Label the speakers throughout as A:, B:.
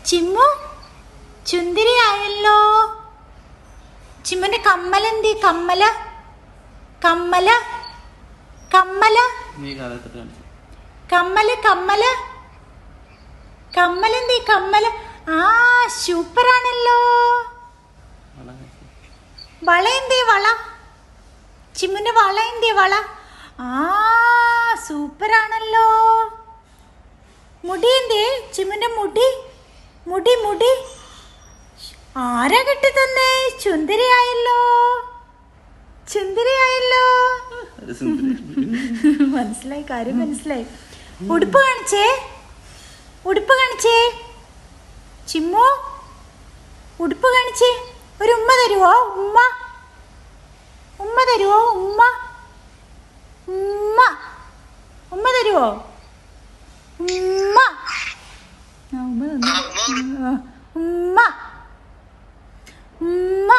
A: ചിമ്മു ചുന്തിരിയായല്ലോ. ചിമ്മുന്റെ കമ്മലെന്തി? കമ്മല കമ്മല കമ്മല കമ്മല് കമ്മല് കമ്മലെന്തി? കമ്മല. ആ സൂപ്പറാണല്ലോ. വള എന്തി? വള. ചിമ്മുന്റെ വള എന്തി? വള. ആ സൂപ്പറാണല്ലോ. മുടി എന്തി? ചിമ്മുന്റെ മുടി മുടി മുടി ആരാ കെട്ടി തന്നേ? ചുന്ദരിയായല്ലോ, ചുന്ദരിയായല്ലോ. മനസ്സിലായി, കാര്യം മനസ്സിലായി. ഉടുപ്പ് കാണിച്ചേ, ഉടുപ്പ് കാണിച്ചേ. ചിമ്മു ഉടുപ്പ് കാണിച്ചേ. ഒരു ഉമ്മ തരുവോ? ഉമ്മ ഉമ്മ തരുവോ? ഉമ്മ ഉമ്മ ഉമ്മ തരുവോ? ഉമ്മ ഉമ്മ ഉമ്മ.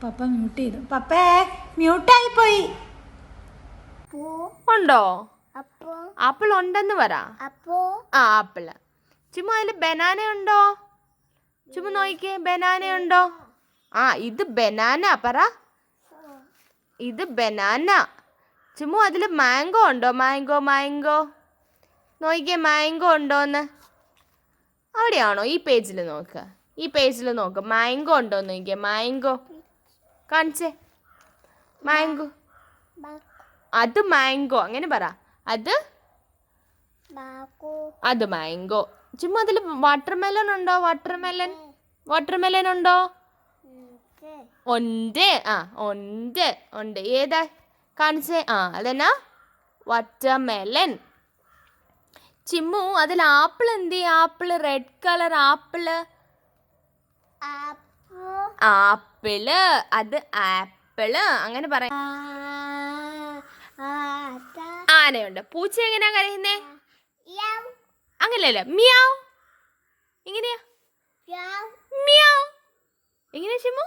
A: പപ്പ മ്യൂട്ട് ചെയ്തു. പപ്പേ മ്യൂട്ടായി പോയി.
B: ഉണ്ടോ? ആപ്പിൾ ഉണ്ടെന്ന് പറ. ആ ആപ്പിള്. ചുമ്മാ അതിൽ ബനാന ഉണ്ടോ? ചുമ്മാ നോക്കിക്കേ, ബനാന ഉണ്ടോ? ആ ഇത് ബനാന പറ. ഇത് ബനാന. ചുമ്മാ അതിൽ മാംഗോ ഉണ്ടോ? മാംഗോ മാംഗോ നോക്കിക്കേ, മാംഗോ ഉണ്ടോന്ന്. അവിടെയാണോ? ഈ പേജിൽ നോക്ക്, ഈ പേജിൽ നോക്ക്. മാംഗോ ഉണ്ടോന്ന് നോക്കിയേ. മാംഗോ കാണിച്ചേ. മാംഗോ. അത് മാംഗോ അങ്ങനെ പറ. അത് അത് മാംഗോ. ചുമ്മാ അതിൽ വാട്ടർമെലൺ ഉണ്ടോ? വാട്ടർമെലൺ. വാട്ടർമെലൺ ഉണ്ടോ? ഉണ്ട്. ആ ഉണ്ട് ഉണ്ട്. ഏതാ കാണിച്ചേ? ആ അതെന്നാ വാട്ടർമെലൺ. ചിമ്മു അതിൽ ആപ്പിൾ എന്തി? Apple red colour apple. Apple. അത് ആപ്പിള് അങ്ങനെ പറയാം. ആനയുണ്ട്. പൂച്ച എങ്ങനെയാ കരയുന്നേ? അങ്ങനെയല്ല, മിയാവ്. എങ്ങനെയാ? മിയാവ്. എങ്ങനെയാ ചിമ്മു?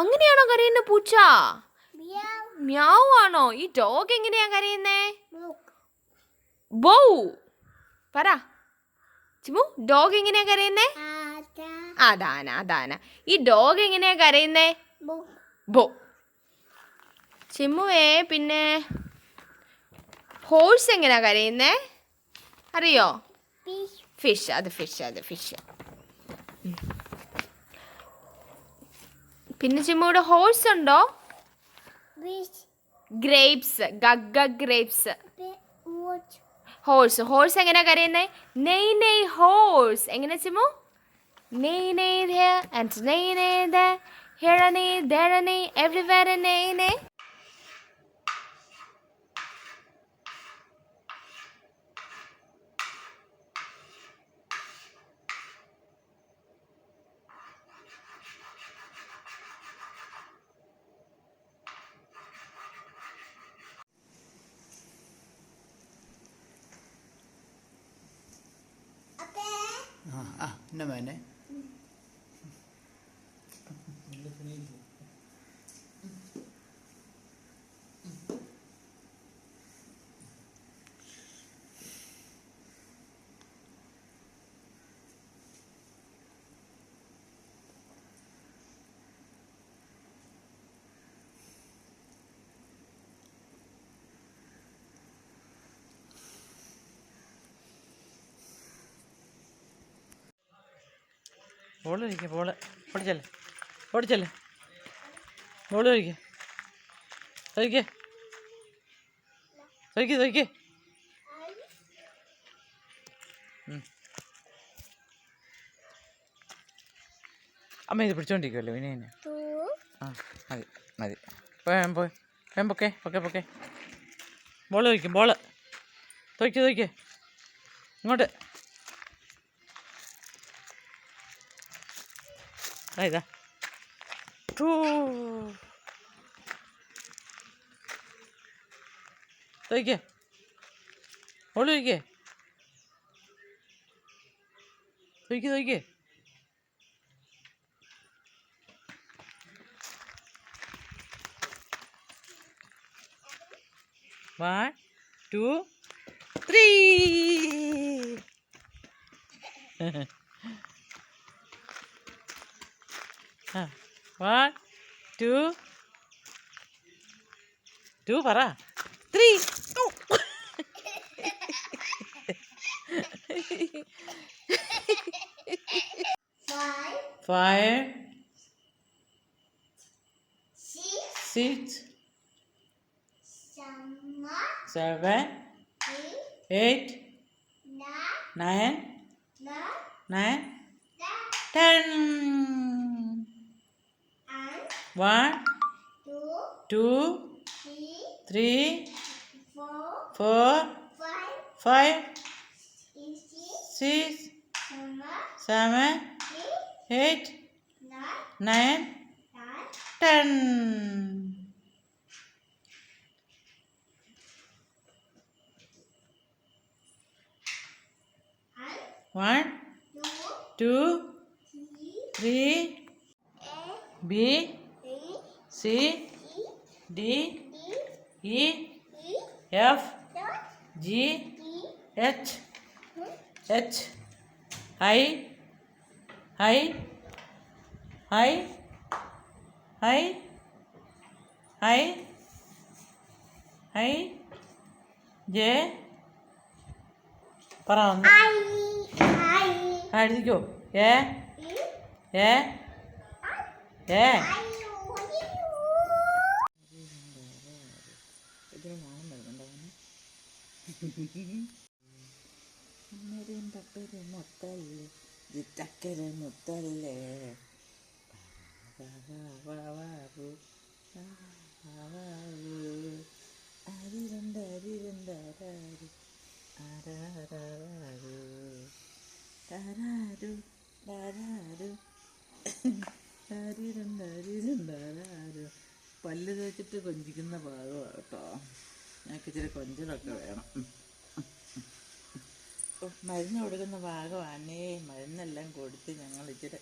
B: അങ്ങനെയാണോ കരയുന്ന പൂച്ച? മ്യാവ് ആണോ? ഈ ഡോഗ് എങ്ങനെയാ കരയുന്നേ? ബൗ പറ ചിമ്മു. ഡോഗ് എങ്ങനെയാ കരയുന്നേ? അതാന അതാന. ഈ ഡോഗ് എങ്ങനെയാ കരയുന്നേ? ബോ. ചിമ്മുവേ പിന്നെ ഹോഴ്സ് എങ്ങനെയാ കരയുന്നേ? അറിയോ? ഫിഷ്. അത് ഫിഷ്. അത് ഫിഷ്. പിന്നെ ചിമ്മുവിടെ ഹോഴ്സ് ഉണ്ടോ? ഗ്രേപ്സ്. ഗഗ്ഗ ഗ്രേപ്സ്. ഹോഴ്സ്. ഹോഴ്സ് എങ്ങനെയാ കരയുന്നേ? നെയ് നെയ് ഹോഴ്സ്. എങ്ങനെ ചിമ്മു? നെയ് നെയ് here and നെയ് നെയ് there. Here a neigh, there a neigh, everywhere a neigh neigh.
C: എന്നാ വേനെ? ബോൾ കഴിക്കുക. ബോള് ഓടിച്ചല്ലേ, ഓടിച്ചല്ലേ. ബോൾ കഴിക്കുക. കഴിക്കേ, കഴിക്കേ, കഴിക്കേ. അമ്മ ഇത് പിടിച്ചോണ്ടിരിക്കുമല്ലോ പിന്നെ തന്നെ. ആ മതി മതി. പോയി പൊക്കെ പൊക്കെ പൊക്കെ. ബോൾ കഴിക്കും. ബോള് തൊയ്ക്ക് തൊയ്ക്ക്. ഇങ്ങോട്ട് ഇതാ. തൊയ്ക്ക്. ബോൾ തൊയ്ക്ക്. തൊയ്ക്ക് തൊയ്ക്ക്. 1, 2, 3. ആ 1 2 2 പറ 3 5 6 7 8 9 10 1 2 3 4 5 6 7 8 9 10 1 2 3 B C D E F G H I J പറ എഴുതിക്കോ ഏ ചക്കര മുത്തല്ലേ അരിരണ്ട് താരാരു പല്ല് തേച്ചിട്ട് കൊഞ്ചിക്കുന്ന ഭാഗമാണ് കേട്ടോ. ഞങ്ങൾക്ക് ഇച്ചിരി കൊഞ്ചലൊക്കെ വേണം. മരുന്ന് കൊടുക്കുന്ന ഭാഗമാണേ. മരുന്നെല്ലാം കൊടുത്ത് ഞങ്ങൾ ഇച്ചിരി